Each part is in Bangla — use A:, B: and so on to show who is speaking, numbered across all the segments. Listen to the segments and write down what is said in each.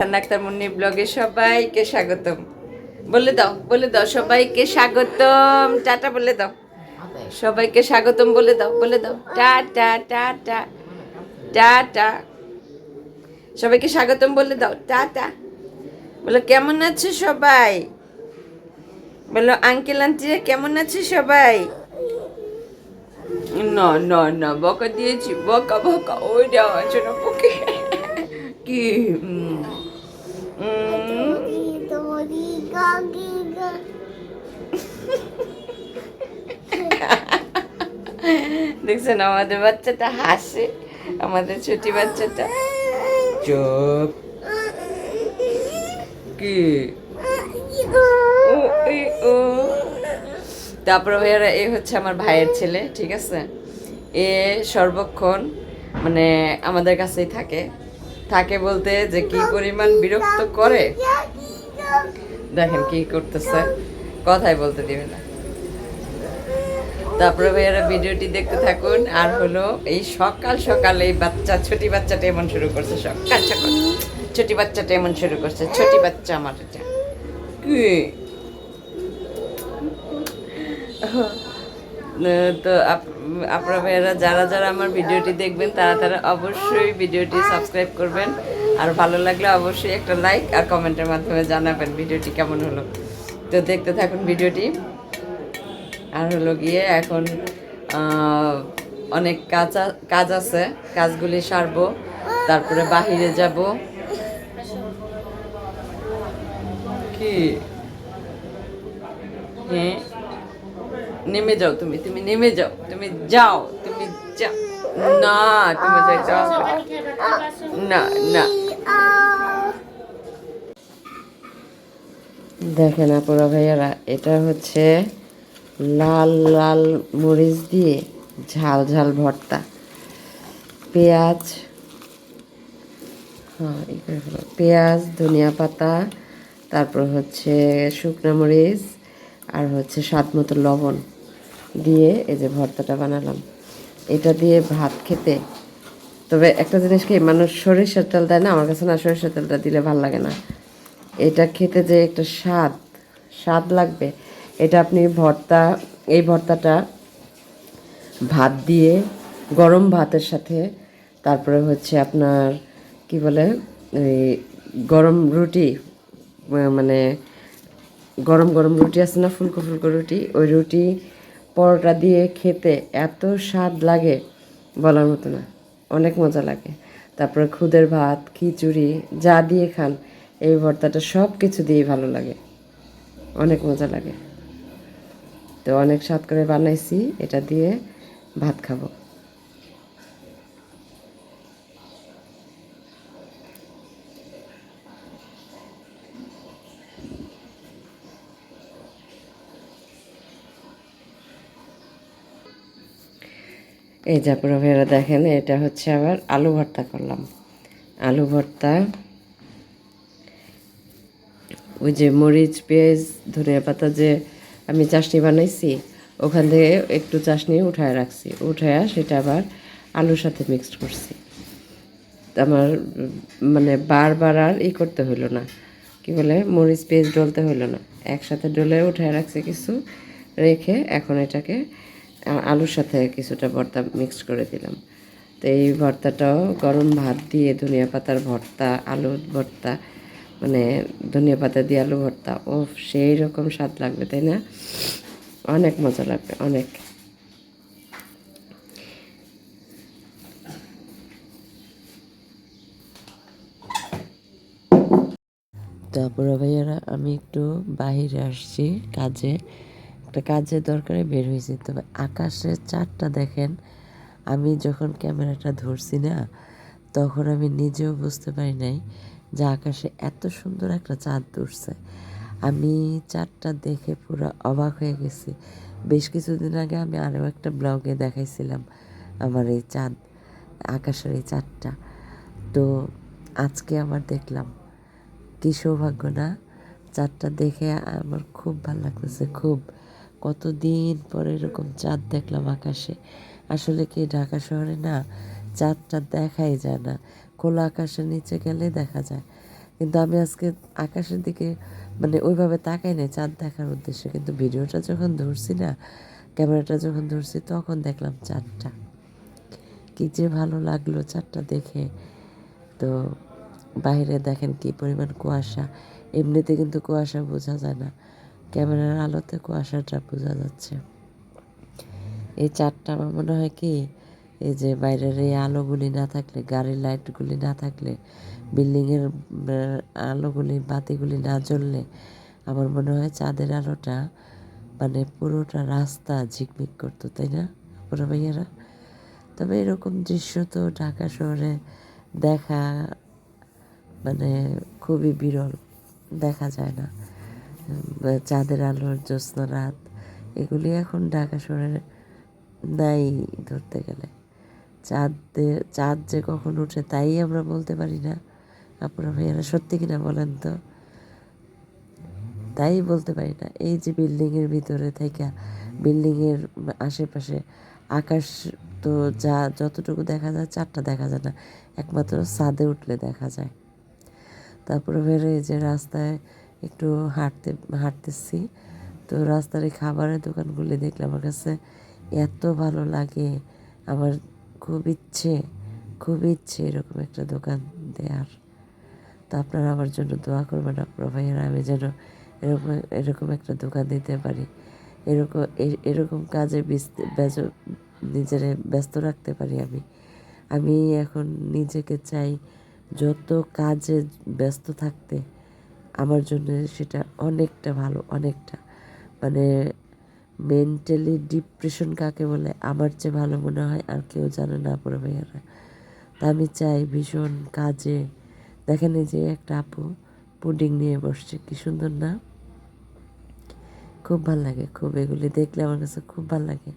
A: আক্তার মুন্নি ব্লগে সবাইকে স্বাগতম। বলে দাও সবাইকে স্বাগতম, টাটা বলে দাও, সবাইকে স্বাগতম বলে দাও টাটা টাটা টাটা, সবাইকে স্বাগতম বলে দাও টাটা। বলো কেমন আছে সবাই, বলো আঙ্কেল আন্টিরা কেমন আছে সবাই। না না না, বকা দিয়েছি, বকা বকা ওই দেওয়া আছে না বকে কি দেখছেন আমাদের বাচ্চাটা হাসে, আমাদের ছোটি বাচ্চাটা। চুপ কি ও তারপরে ভাইয়ারা এ হচ্ছে আমার ভাইয়ের ছেলে, ঠিক আছে। এ সর্বক্ষণ মানে আমাদের কাছেই থাকে, থাকে বলতে যে কি পরিমাণ বিরক্ত করে দেখেন কি করতেছে, কথাই বলতে দিবে না। তারপরে ভাইয়ারা ভিডিওটি দেখতে থাকুন। আর হলো এই সকাল সকাল এই ছোটি বাচ্চাটা এমন শুরু করছে, সকাল সকাল ছোটি বাচ্চাটা এমন শুরু করছে, ছোটি বাচ্চা আমার এটা কি। তো আপনারা ভাইয়ারা যারা যারা আমার ভিডিওটি দেখবেন তারা অবশ্যই ভিডিওটি সাবস্ক্রাইব করবেন, আর ভালো লাগলে অবশ্যই একটা লাইক আর কমেন্টের মাধ্যমে জানাবেন ভিডিওটি কেমন হলো। তো দেখতে থাকুন ভিডিওটি। আর হলো গিয়ে এখন অনেক কাজ আছে, কাজগুলি সারবো, তারপরে বাহিরে যাব। কি হ্যাঁ, নেমে যাও, তুমি নেমে যাও, তুমি যাও না, তুমি যাও না না। দেখেন আপুরা ভাইয়ারা, এটা হচ্ছে লাল লাল মরিচ দিয়ে ঝাল ঝাল ভর্তা, পেঁয়াজ, হ্যাঁ পেঁয়াজ, ধনিয়া পাতা, তারপর হচ্ছে শুকনো মরিচ, আর হচ্ছে স্বাদ মতো লবণ দিয়ে এই যে ভর্তাটা বানালাম। এটা দিয়ে ভাত খেতে, তবে একটা জিনিস কি, মানুষ সরিষার তেল দেয় না, আমার কাছে না সরিষার তেলটা দিলে ভাল লাগে না। এটা খেতে যে একটা স্বাদ লাগবে, এটা আপনি এই ভর্তাটা ভাত দিয়ে, গরম ভাতের সাথে, তারপরে হচ্ছে আপনার কি বলে এই গরম রুটি, মানে গরম গরম রুটি আছে না, ফুলকো ফুলকো রুটি, ওই রুটি পরোটা দিয়ে খেতে এত স্বাদ লাগে বলার মতো না, অনেক মজা লাগে। তারপরে খুদের ভাত, খিচুড়ি যা দিয়ে খান, এই ভর্তাটা সব কিছু দিয়েই ভালো লাগে, অনেক মজা লাগে। তো অনেক স্বাদ করে বানাইছি, এটা দিয়ে ভাত খাবো। এই যে পুরো ভাইয়েরা দেখেন, এটা হচ্ছে আবার আলু ভর্তা করলাম। আলু ভর্তা, ওই যে মরিচ, পেঁয়াজ, ধনিয়া পাতা যে আমি চাশনি বানাইছি, ওখান থেকে একটু চাশনি উঠায় রাখছি, উঠায়া সেটা আবার আলুর সাথে মিক্সড করছি। আমার মানে বারবার আর করতে হইলো না, কি বলে মরিচ পেঁয়াজ ডলতে হইলো না, একসাথে ডলে উঠায় রাখছি কিছু, রেখে এখন এটাকে আলুর সাথে কিছুটা ভর্তা মিক্সড করে দিলাম। তো এই ভর্তাটাও গরম ভাত দিয়ে, ধনিয়া পাতার ভর্তা, আলুর ভর্তা, মানে ধনিয়া পাতা দিয়ে আলু ভর্তা, ও সেই রকম স্বাদ লাগবে, তাই না? অনেক মজা লাগবে, অনেক। তারপরে ভাইয়ারা আমি একটু বাহিরে আসছি কাজে, একটা কাজের দরকারে বের হয়েছি। তবে আকাশের চাঁদটা দেখেন, আমি যখন ক্যামেরাটা ধরছি না, তখন আমি নিজেও বুঝতে পারি নাই যে আকাশে এত সুন্দর একটা চাঁদ উঠছে। আমি চাঁদটা দেখে পুরো অবাক হয়ে গেছি। বেশ কিছুদিন আগে আমি আরও একটা ব্লগে দেখাইছিলাম আমার এই চাঁদ, আকাশের এই চাঁদটা। তো আজকে আবার দেখলাম, কী সৌভাগ্য না! চাঁদটা দেখে আমার খুব ভালো লাগতেছে, খুব। কতদিন পরে এরকম চাঁদ দেখলাম আকাশে। আসলে কি ঢাকা শহরে না চাঁদটা দেখাই যায় না, খোলা আকাশের নিচে গেলে দেখা যায়। কিন্তু আমি আজকে আকাশের দিকে মানে ওইভাবে তাকাই নাই চাঁদ দেখার উদ্দেশ্যে, কিন্তু ভিডিওটা যখন ধরছি না, ক্যামেরাটা যখন ধরছি তখন দেখলাম চাঁদটা। কী যে ভালো লাগলো চাঁদটা দেখে। তো বাইরে দেখেন কী পরিমাণ কুয়াশা, এমনিতে কিন্তু কুয়াশা বোঝা যায় না, ক্যামেরার আলোতে কুয়াশাটা বোঝা যাচ্ছে। এই চাঁদটা আমার মনে হয় কি, এই যে বাইরের এই আলোগুলি না থাকলে, গাড়ির লাইটগুলি না থাকলে, বিল্ডিংয়ের আলোগুলি বাতিগুলি না জ্বললে আমার মনে হয় চাঁদের আলোটা মানে পুরোটা রাস্তা ঝিকমিক করতো, তাই না পুরো ভাইয়ারা? তবে এরকম দৃশ্য তো ঢাকা শহরে দেখা মানে খুবই বিরল, দেখা যায় না। চাঁদের আলোর জ্যোৎস্না রাত এগুলি এখন ঢাকা শহরে নাই ধরতে গেলে। চাঁদ যে কখন উঠে তাই আমরা বলতে পারি না। আপনারা ভাইয়ারা সত্যি কিনা বলেন তো? তাই বলতে পারি না। এই যে বিল্ডিংয়ের ভিতরে থেকে, বিল্ডিংয়ের আশেপাশে আকাশ তো যতটুকু দেখা যায় চাঁদটা দেখা যায় না, একমাত্র ছাদে উঠলে দেখা যায়। তারপরে বেরোয় যে রাস্তায় একটু হাঁটতেছি, তো রাস্তার এই খাবারের দোকানগুলি দেখলে আমার কাছে এত ভালো লাগে। আমার খুব ইচ্ছে এরকম একটা দোকান দেওয়ার। তো আপনারা আমার জন্য দোয়া করবেন আপনারা ভাইয়েরা, আমি যেন এরকম একটা দোকান দিতে পারি, এরকম কাজে নিজের ব্যস্ত রাখতে পারি। আমি এখন নিজেকে চাই যত কাজে ব্যস্ত থাকতে, আমার জন্য সেটা অনেকটা ভালো, অনেকটা মানে মেন্টালি ডিপ্রেশন কাকে বলে আমার চেয়ে ভালো মনে হয় আর কেউ জানে না পুরো ভাইয়ারা। তা আমি চাই ভীষণ কাজে, দেখেন এই যে একটা আপু পুডিং নিয়ে বসছে, কি সুন্দর না? খুব ভালো লাগে, খুব এগুলি দেখলে আমার কাছে খুব ভালো লাগে।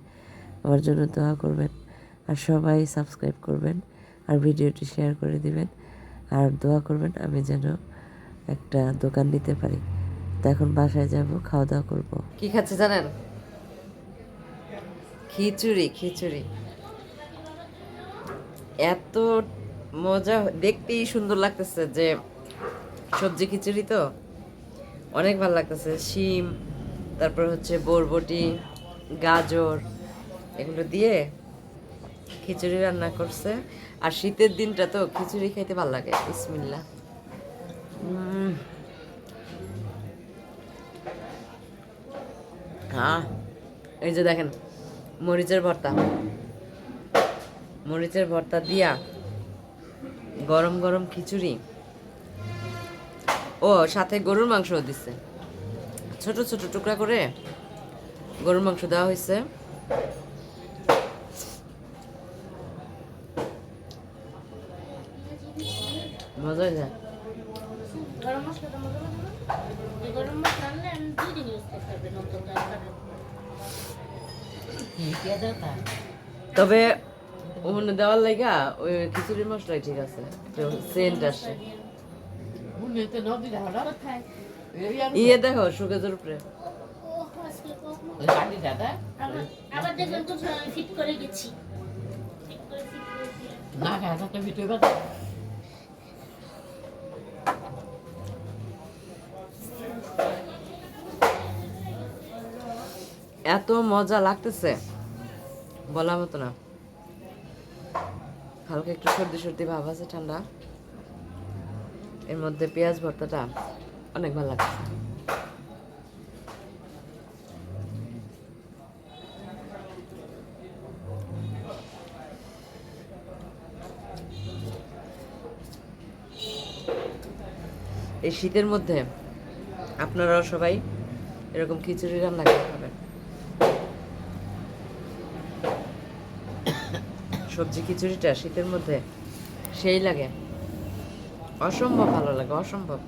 A: আমার জন্য দোয়া করবেন আর সবাই সাবস্ক্রাইব করবেন আর ভিডিওটি শেয়ার করে দিবেন আর দোয়া করবেন আমি যেন একটা দোকান নিতে পারি। তো এখন বাসায় যাব, খাওয়া দাওয়া করবো। কি খাচ্ছে জানেন? খিচুড়ি এত মজা, দেখতেই সুন্দর লাগতেছে, যে সবজি খিচুড়ি তো অনেক ভালো লাগতেছে। শিম, তারপর হচ্ছে বরবটি, গাজর এগুলো দিয়ে খিচুড়ি রান্না করছে। আর শীতের দিনটা তো খিচুড়ি খাইতে ভালো লাগে। বিসমিল্লাহ। হ্যাঁ, এই যে দেখেন মরিচের ভর্তা দিয়া গরম গরম খিচুড়ি, ও সাথে গরুর মাংসও দিচ্ছে, ছোট ছোট টুকরা করে গরুর মাংস দেওয়া হয়েছে। মজা হয়ে যায়। তবে ওখানে দেওয়ার লাইগা ওই খিচুড়ির মশলাই ঠিক আছে, সেন্ট আসে। ইয়ে দেখো সুগেজের উপরে এত মজা লাগতেছে বলার মতো না। হালকা একটু সর্দি সর্দি ভাব আছে, ঠান্ডা, এর মধ্যে পেঁয়াজ ভর্তাটা অনেক ভালো লাগছে। এই শীতের মধ্যে আপনারাও সবাই এরকম খিচুড়ি রান্না করে খাবেন। সবজি খিচুড়িটা শীতের মধ্যে সেই লাগে, অসম্ভব ভালো লাগে, অসম্ভব।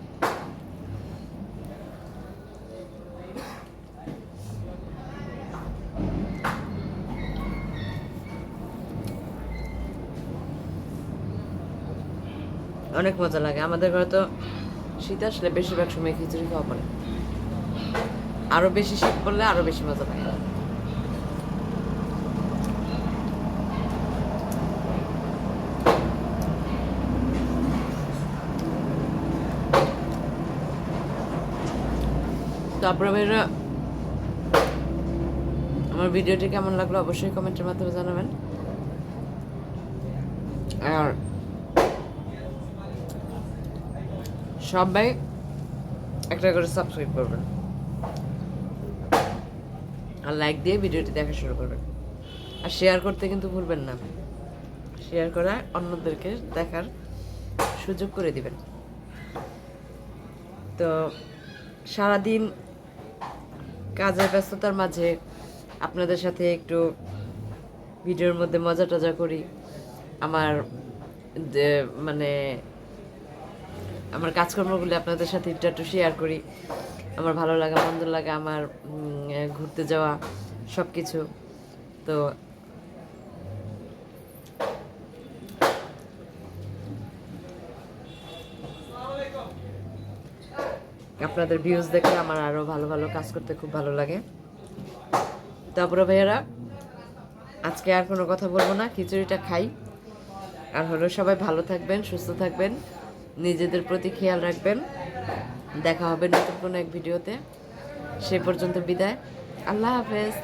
A: অনেক মজা লাগে। আমাদের ঘরে তো শীত আসলে বেশিরভাগ সময় খিচুড়ি খাওয়া পড়ে, আরো বেশি শীত পড়লে আরো বেশি মজা লাগে। তারপরে ভাইরা আমার ভিডিওটি কেমন লাগলো অবশ্যই কমেন্টের মাধ্যমে জানাবেন। আর সবাই একটা করে সাবস্ক্রাইব করবেন আর লাইক দিয়ে ভিডিওটি দেখা শুরু করবেন। আর শেয়ার করতে কিন্তু ভুলবেন না, শেয়ার করা অন্যদেরকে দেখার সুযোগ করে দিবেন। তো সারাদিন কাজের ব্যস্ততার মাঝে আপনাদের সাথে একটু ভিডিওর মধ্যে মজা টজা করি, আমার মানে আমার কাজকর্মগুলি আপনাদের সাথে একটু শেয়ার করি, আমার ভালো লাগা মন্দ লাগা, আমার ঘুরতে যাওয়া সব কিছু। তো আপনাদের ভিউজ দেখে আমার আরও ভালো ভালো কাজ করতে খুব ভালো লাগে। তারপরে ভাইয়ারা আজকে আর কোনো কথা বলবো না, খিচুড়িটা খাই। আর হলো সবাই ভালো থাকবেন, সুস্থ থাকবেন, নিজেদের প্রতি খেয়াল রাখবেন। দেখা হবে নতুন কোনো এক ভিডিওতে। সে পর্যন্ত বিদায়, আল্লাহ হাফেজ।